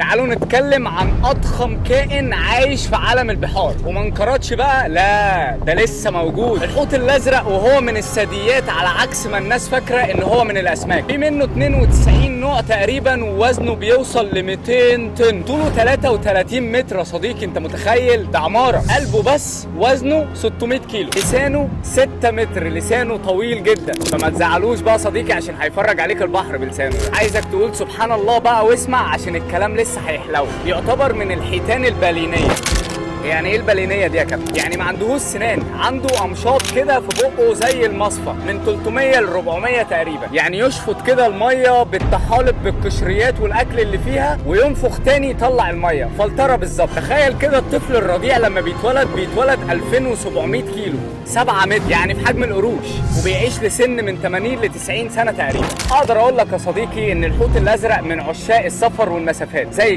تعالوا نتكلم عن اضخم كائن عايش في عالم البحار، وما انقرضش بقى، لا ده لسه موجود، الحوت الازرق، وهو من الثدييات على عكس ما الناس فاكره ان هو من الاسماك. في منه 92 نوع تقريبا، ووزنه بيوصل ل 200 طن، طوله 33 متر يا صديقي، انت متخيل؟ ده عماره. قلبه بس وزنه 600 كيلو، لسانه 6 متر، لسانه طويل جدا، فما تزعلوش بقى صديقي عشان هيفرج عليك البحر بلسانه. عايزك تقول سبحان الله بقى واسمع عشان الكلام لسه هيحلو. يعتبر من الحيتان البالينيه. يعني ايه البالينيه دي يا كابتن؟ يعني ما عندهوش سنان، عنده امشاط كده في بقه زي المصفى، من 300 ل 400 تقريبا. يعني يشفط كده الميه بالطحالب بالقشريات والاكل اللي فيها، وينفخ تاني يطلع الميه، فلتره بالظبط. تخيل كده الطفل الرضيع لما بيتولد 2700 كيلو، 7 متر، يعني في حجم القروش، وبيعيش لسن من 80 ل 90 سنه تقريبا. اقدر اقول لك يا صديقي ان الحوت الازرق من عشاق السفر والمسافات زي